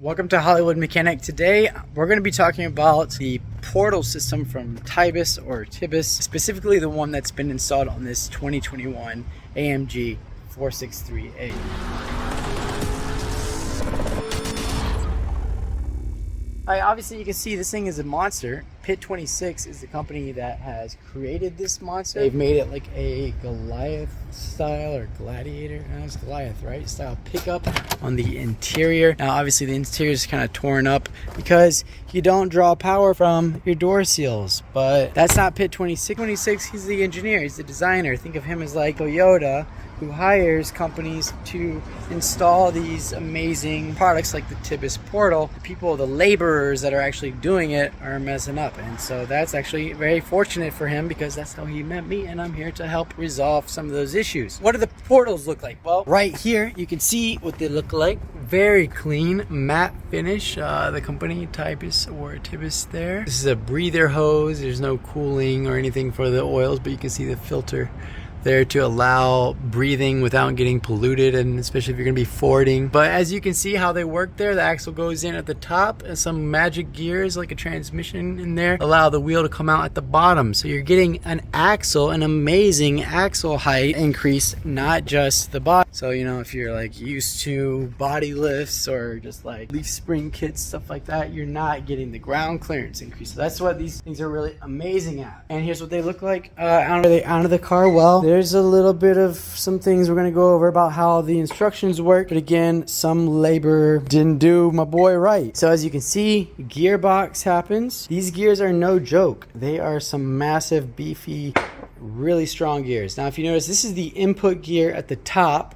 Welcome to Hollywood Mechanic. Today we're going to be talking about the portal system from Tibus or Tibus, specifically the one that's been installed on this 2021 AMG 463A. Obviously you can see this thing is a monster. Pit 26 is the company that has created this monster. They've made it like a Goliath style or gladiator. No, it's Goliath, right? Style pickup on the interior. Now obviously the interior is kind of torn up because you don't draw power from your door seals, but that's not Pit 26. 26, he's the engineer, he's the designer. Think of him as like Toyota, who hires companies to install these amazing products like the Tibus portal. The people, the laborers that are actually doing it are messing up. And so that's actually very fortunate for him because that's how he met me, and I'm here to help resolve some of those issues. What do the portals look like? Well, right here you can see what they look like. Very clean matte finish. The company Tibus or Tibus there. This is a breather hose. There's no cooling or anything for the oils, but you can see the filter there to allow breathing without getting polluted, and especially if you're going to be fording. But as you can see how they work there, the axle goes in at the top and some magic gears like a transmission in there allow the wheel to come out at the bottom. So you're getting an axle, an amazing axle height increase, not just the body. So you know, if you're like used to body lifts or just like leaf spring kits, stuff like that, you're not getting the ground clearance increase. So that's what these things are really amazing at. And here's what they look like out of the car. Well, there's a little bit of some things we're going to go over about how the instructions work. But again, some labor didn't do my boy right. So as you can see, gearbox happens. These gears are no joke. They are some massive, beefy, really strong gears. Now, if you notice, this is the input gear at the top,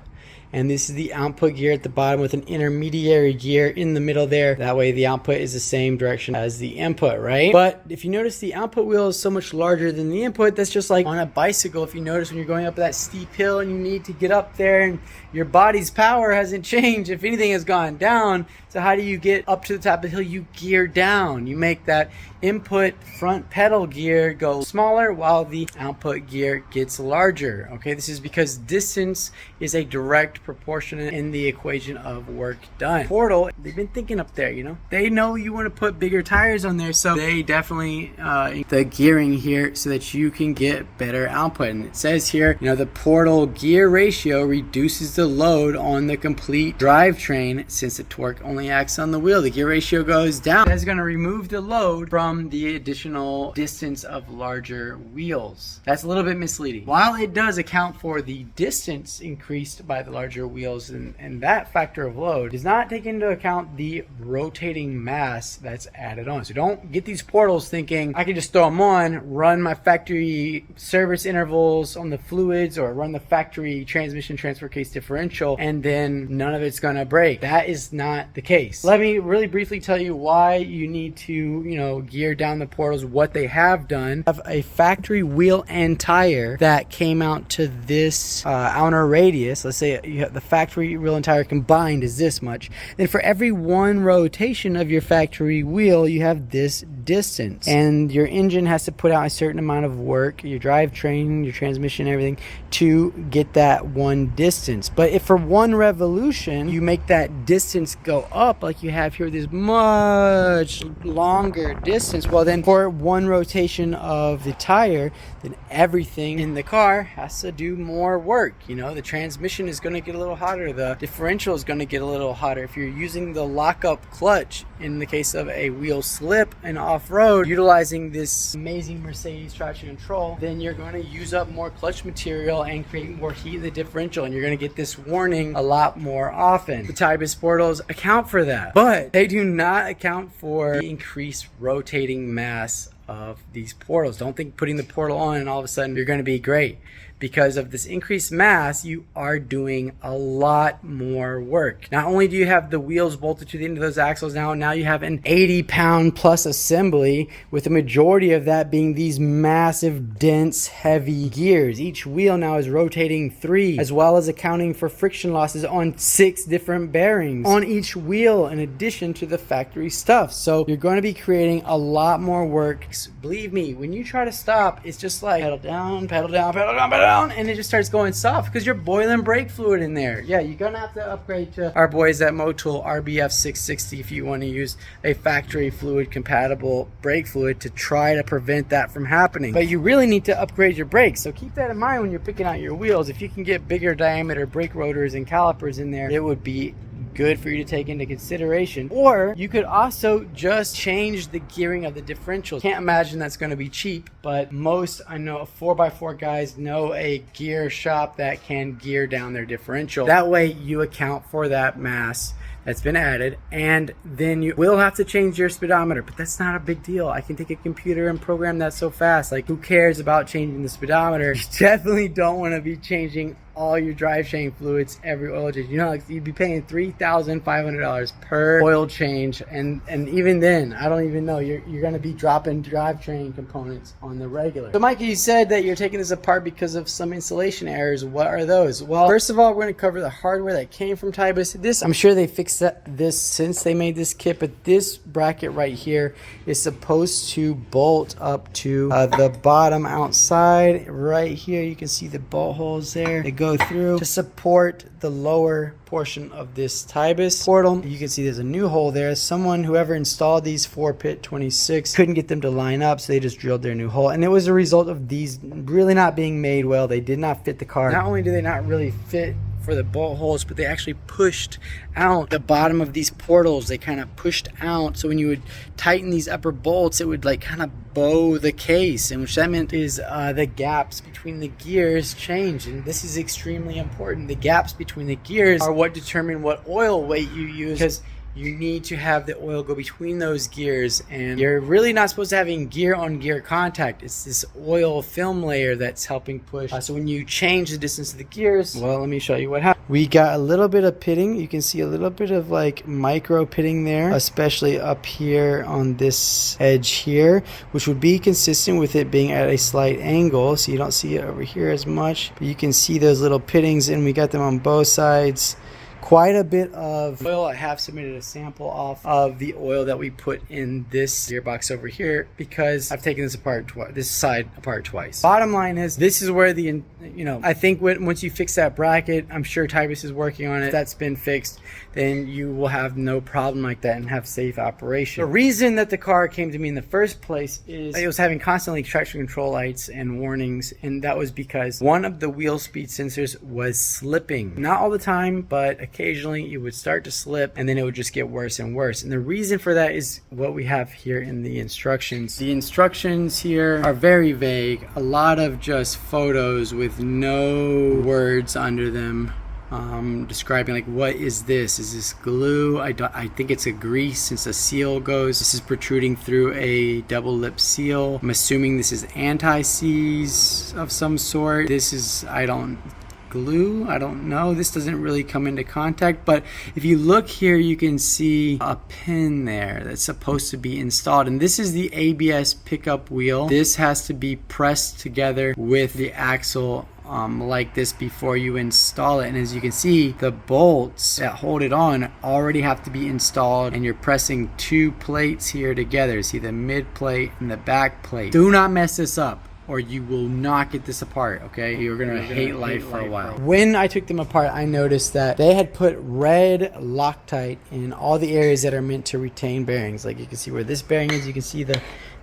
and this is the output gear at the bottom with an intermediary gear in the middle there. That way the output is the same direction as the input, right? But if you notice, the output wheel is so much larger than the input. That's just like on a bicycle. If you notice, when you're going up that steep hill and you need to get up there and your body's power hasn't changed, if anything has gone down. So how do you get up to the top of the hill? You gear down. You make that input front pedal gear go smaller while the output gear gets larger. Okay, this is because distance is a direct proportion in the equation of work done. Portal, they've been thinking up there, you know. They know you want to put bigger tires on there, so they definitely the gearing here so that you can get better output. And it says here, you know, the portal gear ratio reduces the load on the complete drivetrain since the torque only acts on the wheel. The gear ratio goes down. That's going to remove the load from the additional distance of larger wheels. That's a little bit misleading. While it does account for the distance increased by the larger wheels, and that factor of load does not take into account the rotating mass that's added on. So don't get these portals thinking I can just throw them on, run my factory service intervals on the fluids, or run the factory transmission transfer case differential, and then none of it's going to break. That is not the case. Let me really briefly tell you why you need to, you know, gear down the portals, what they have done. I have a factory wheel and tire that came out to this outer radius. Let's say you have the factory wheel and tire combined is this much. Then for every one rotation of your factory wheel, you have this distance, and your engine has to put out a certain amount of work, your drivetrain, your transmission, everything, to get that one distance. But if for one revolution you make that distance go up like you have here, this much longer distance, well then for one rotation of the tire, then everything in the car has to do more work. You know, the transmission is going to get a little hotter, the differential is going to get a little hotter. If you're using the lockup clutch in the case of a wheel slip and off-road, utilizing this amazing Mercedes traction control, then you're going to use up more clutch material and create more heat in the differential, and you're going to get this warning a lot more often. The Tibus portals account for that, but they do not account for the increased rotating mass of these portals. Don't think putting the portal on and all of a sudden you're going to be great. Because of this increased mass, you are doing a lot more work. Not only do you have the wheels bolted to the end of those axles now you have an 80-pound plus assembly, with the majority of that being these massive, dense, heavy gears. Each wheel now is rotating 3, as well as accounting for friction losses on 6 different bearings on each wheel, in addition to the factory stuff. So you're going to be creating a lot more work. Believe me, when you try to stop, it's just like pedal down, pedal down, pedal down, pedal down, and it just starts going soft because you're boiling brake fluid in there. Yeah, you're gonna have to upgrade to our boys at Motul RBF 660 if you want to use a factory fluid compatible brake fluid to try to prevent that from happening. But you really need to upgrade your brakes, so keep that in mind when you're picking out your wheels. If you can get bigger diameter brake rotors and calipers in there, it would be good for you to take into consideration. Or you could also just change the gearing of the differentials. Can't imagine that's going to be cheap, but most, I know, 4x4 guys know a gear shop that can gear down their differential. That way you account for that mass that's been added, and then you will have to change your speedometer, but that's not a big deal. I can take a computer and program that so fast. Like, who cares about changing the speedometer? You definitely don't want to be changing all your drive chain fluids every oil change. You know, like, you'd be paying $3,500 per oil change, and even then, I don't even know, you're going to be dropping drivetrain components on the regular. So Mikey, you said that you're taking this apart because of some installation errors. What are those? Well, first of all, we're going to cover the hardware that came from Tibus. This, I'm sure they fixed this since they made this kit, but this bracket right here is supposed to bolt up to the bottom outside. Right here, you can see the bolt holes there. They go through to support the lower portion of this Tibus portal. You can see there's a new hole there. Whoever installed these for Pit 26 couldn't get them to line up, so they just drilled their new hole, and it was a result of these really not being made well. They did not fit the car. Not only do they not really fit for the bolt holes, but they actually pushed out the bottom of these portals. They kind of pushed out, so when you would tighten these upper bolts, it would like kind of bow the case, and which that meant is the gaps between the gears change, and this is extremely important. The gaps between the gears are what determine what oil weight you use, because you need to have the oil go between those gears, and you're really not supposed to having gear on gear contact. It's this oil film layer that's helping push. So when you change the distance of the gears, well, let me show you what happened. We got a little bit of pitting. You can see a little bit of like micro pitting there, especially up here on this edge here, which would be consistent with it being at a slight angle, so you don't see it over here as much, but you can see those little pittings, and we got them on both sides. Quite a bit of oil. I have submitted a sample off of the oil that we put in this gearbox over here, because I've taken this apart this side apart twice. Bottom line is, this is where the, I think once you fix that bracket, I'm sure Tibus is working on it, that's been fixed, then you will have no problem like that and have safe operation. The reason that the car came to me in the first place is it was having constantly traction control lights and warnings, and that was because one of the wheel speed sensors was slipping. Not all the time, but occasionally it would start to slip, and then it would just get worse and worse. And the reason for that is what we have here in the instructions. The instructions here are very vague. A lot of just photos with no words under them. Describing like, what is this? Is this glue? I think it's a grease, since a seal goes. This is protruding through a double lip seal. I'm assuming this is anti-seize of some sort. This is, glue, I don't know. This doesn't really come into contact, but if you look here, you can see a pin there that's supposed to be installed, and this is the ABS pickup wheel. This has to be pressed together with the axle like this before you install it, and as you can see, the bolts that hold it on already have to be installed, and you're pressing two plates here together. See the mid plate and the back plate. Do not mess this up, or you will not get this apart, okay? You're gonna hate life for a while. When I took them apart, I noticed that they had put red Loctite in all the areas that are meant to retain bearings. Like, you can see where this bearing is, you can see the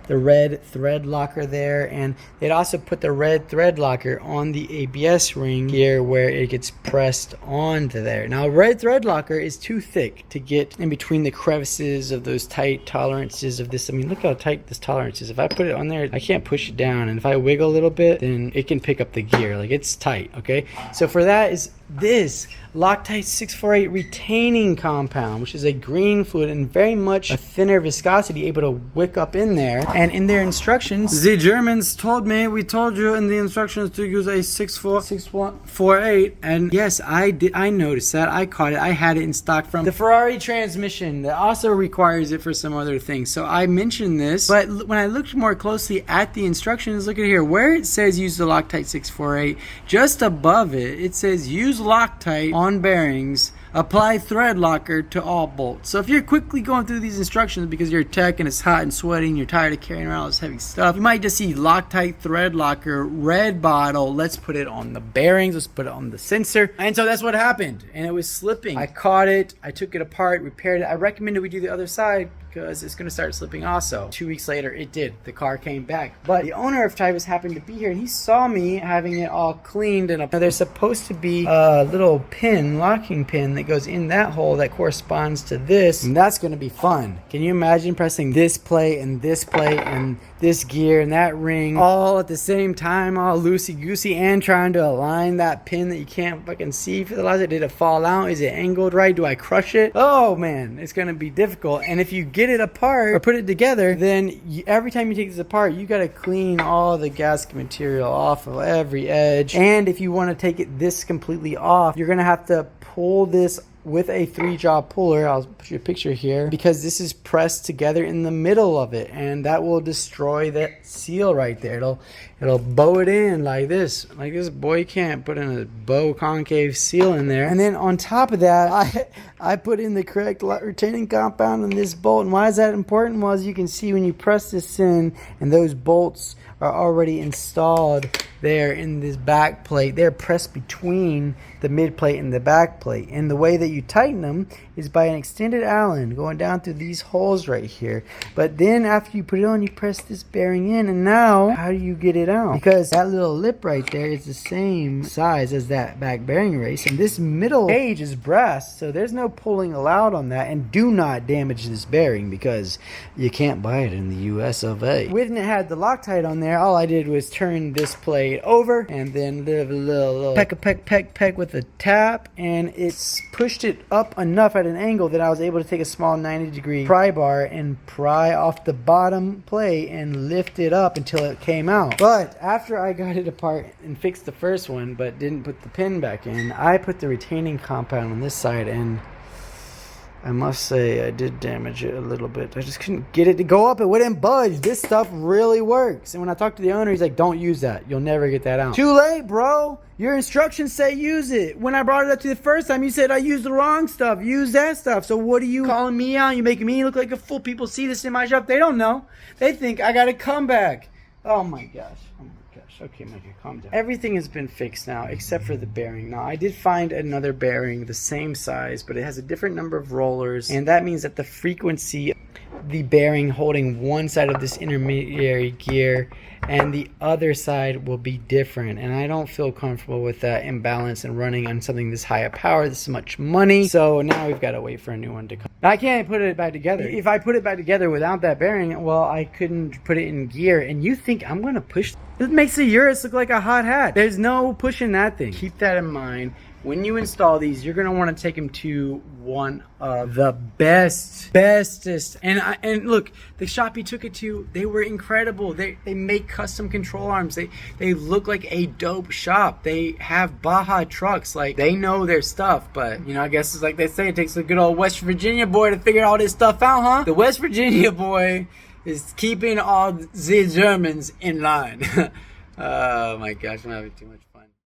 red thread locker there, and they'd also put the red thread locker on the ABS ring here where it gets pressed onto there. Now, red thread locker is too thick to get in between the crevices of those tight tolerances of this. I mean, look how tight this tolerance is. If I put it on there, I can't push it down, and if I wiggle a little bit, then it can pick up the gear. Like, it's tight, okay? So for that is this Loctite 648 retaining compound, which is a green fluid and very much a thinner viscosity, able to wick up in there. And in their instructions, the Germans told me, we told you in the instructions to use a 6148, and yes, I did. I noticed that. I caught it. I had it in stock from the Ferrari transmission that also requires it for some other things. So I mentioned this, but when I looked more closely at the instructions, look at here, where it says use the Loctite 648, just above it, it says use Loctite on bearings Apply thread locker to all bolts. So if you're quickly going through these instructions because you're a tech and it's hot and sweaty and you're tired of carrying around all this heavy stuff, you might just see Loctite thread locker, red bottle. Let's put it on the bearings. Let's put it on the sensor. And so that's what happened. And it was slipping. I caught it. I took it apart, repaired it. I recommended we do the other side because it's going to start slipping also. 2 weeks later, it did. The car came back. But the owner of Tibus happened to be here and he saw me having it all cleaned. And there's supposed to be a little pin, locking pin that goes in that hole that corresponds to this. And that's going to be fun. Can you imagine pressing this plate and this gear and that ring all at the same time, all loosey-goosey, and trying to align that pin that you can't fucking see for the light? Did it fall out? Is it angled right? Do I crush it? Oh man, it's going to be difficult. And if you get it apart or put it together, then every time you take this apart, you got to clean all the gasket material off of every edge. And if you want to take this completely off, you're going to have to pull this with a 3-jaw puller. I'll put you a picture here because this is pressed together in the middle of it, and that will destroy that seal right there. It'll bow it in like this. Boy, you can't put in a bow concave seal in there. And then on top of that, I put in the correct retaining compound on this bolt. And why is that important? Well, as you can see, when you press this in and those bolts are already installed there in this back plate, they're pressed between the mid plate and the back plate. And the way that you tighten them is by an extended Allen going down through these holes right here. But then after you put it on, you press this bearing in, and now how do you get it out? Because that little lip right there is the same size as that back bearing race, and this middle cage is brass, so there's no pulling allowed on that. And do not damage this bearing because you can't buy it in the US of A. When it had the Loctite on there, all I did was turn this plate over and then live a little peck with a tap, and it's pushed it up enough at an angle that I was able to take a small 90-degree pry bar and pry off the bottom plate and lift it up until it came out. But after I got it apart and fixed the first one but didn't put the pin back in, I put the retaining compound on this side, and I must say I did damage it a little bit. I just couldn't get it to go up. It wouldn't budge. This stuff really works. And when I talked to the owner, he's like, don't use that. You'll never get that out. Too late, bro. Your instructions say use it. When I brought it up to you the first time, you said I used the wrong stuff. Use that stuff. So what are you calling me out? You making me look like a fool. People see this in my shop. They don't know. They think I got a comeback. Oh my gosh. Oh my gosh. Okay, Mikey, calm down. Everything has been fixed now except for the bearing. Now, I did find another bearing the same size, but it has a different number of rollers, and that means that the frequency, the bearing holding one side of this intermediary gear and the other side will be different, and I don't feel comfortable with that imbalance and running on something this high of power, this much money. So now we've got to wait for a new one to come. I can't put it back together. If I put it back together without that bearing, well, I couldn't put it in gear. And you think I'm gonna push? It makes the Urus look like a hot hat. There's no pushing that thing. Keep that in mind. When you install these, you're going to want to take them to one of the bestest. And look, the shop you took it to, they were incredible. They make custom control arms. They look like a dope shop. They have Baja trucks. Like, they know their stuff. But, you know, I guess it's like they say, it takes a good old West Virginia boy to figure all this stuff out, huh? The West Virginia boy is keeping all the Germans in line. Oh my gosh, I'm having too much fun.